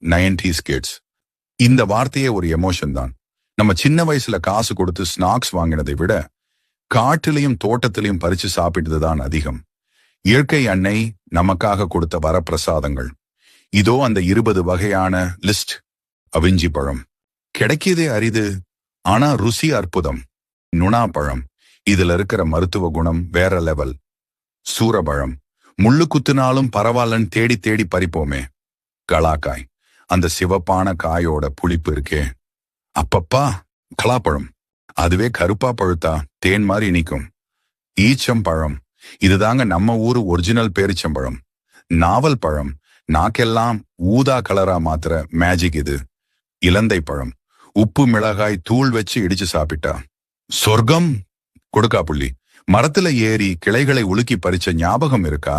90s kids. இந்த வார்த்தையே ஒரு எமோஷன் தான். நம்ம சின்ன வயசுல காசு கொடுத்து ஸ்நாக்ஸ் வாங்கினதை விட காட்டிலையும் தோட்டத்திலையும் பறிச்சு சாப்பிட்டது தான் அதிகம். இயற்கை அன்னை நமக்காக கொடுத்த வரப்பிரசாதங்கள். இதோ அந்த 20 வகையான லிஸ்ட். அவிஞ்சி பழம் கிடைக்கியதே அரிது, ஆனா ருசி அற்புதம். நுணா பழம், இதுல இருக்கிற மருத்துவ குணம் வேற லெவல். சூரபழம், முள்ளு குத்துனாலும் பரவாயில்லன்னு தேடி தேடி பறிப்போமே. கலாக்காய், அந்த சிவப்பான காயோட புளிப்பு இருக்கே அப்பப்பா. கலாப்பழம், அதுவே கருப்பா பழுத்தா தேன் மாதிரி இனிக்கும். ஈச்சம்பழம், இதுதாங்க நம்ம ஊரு ஒரிஜினல் பேரிச்சம்பழம். நாவல் பழம், நாக்கெல்லாம் ஊதா கலரா மாத்திர மேஜிக் இது. இலந்தை பழம், உப்பு மிளகாய் தூள் வச்சு இடிச்சு சாப்பிட்டா சொர்க்கம். கொடுக்கா புள்ளி, மரத்துல ஏறி கிளைகளை உலுக்கி பறிச்ச ஞாபகம் இருக்கா?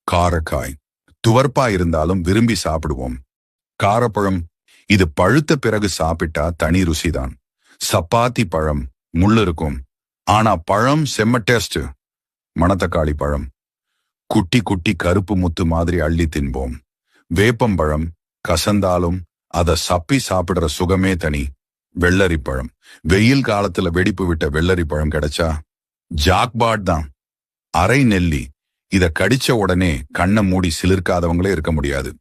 காரக்காய், துவர்ப்பா இருந்தாலும் விரும்பி சாப்பிடுவோம். காரப்பழம், இது பழுத்த பிறகு சாப்பிட்டா தனி ருசிதான். சப்பாத்தி பழம் முள்ளு இருக்கும், ஆனா பழம் செம்ம டேஸ்ட். மணத்தக்காளி பழம், குட்டி குட்டி கருப்பு முத்து மாதிரி அள்ளி தின்போம். வேப்பம்பழம், கசந்தாலும் அத சப்பி சாப்பிடுற சுகமே தனி. வெள்ளரி பழம், வெயில் காலத்துல வெடிப்பு விட்ட வெள்ளரி பழம் கிடைச்சா ஜாக்பாட் தான். அரை நெல்லி, இத கடிச்ச உடனே கண்ணை மூடி சிலிர்க்காதவங்களே இருக்க முடியாது.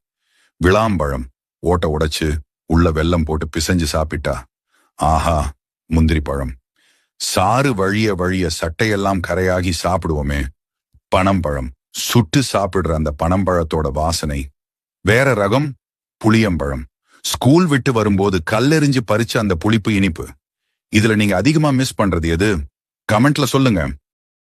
விளாம்பழம், ஓட்ட உடைச்சு உள்ள வெல்லம் போட்டு பிசைஞ்சு சாப்பிட்டா ஆஹா. முந்திரி பழம், சாறு வழிய வழிய சட்டையெல்லாம் கரையாகி சாப்பிடுவோமே. பனம்பழம், சுட்டு சாப்பிடுற அந்த பனம்பழத்தோட வாசனை வேற ரகம். புளியம்பழம், ஸ்கூல் விட்டு வரும்போது கல்லெறிஞ்சு பறிச்ச அந்த புளிப்பு இனிப்பு. இதுல நீங்க அதிகமா மிஸ் பண்றது எது? கமெண்ட்ல சொல்லுங்க.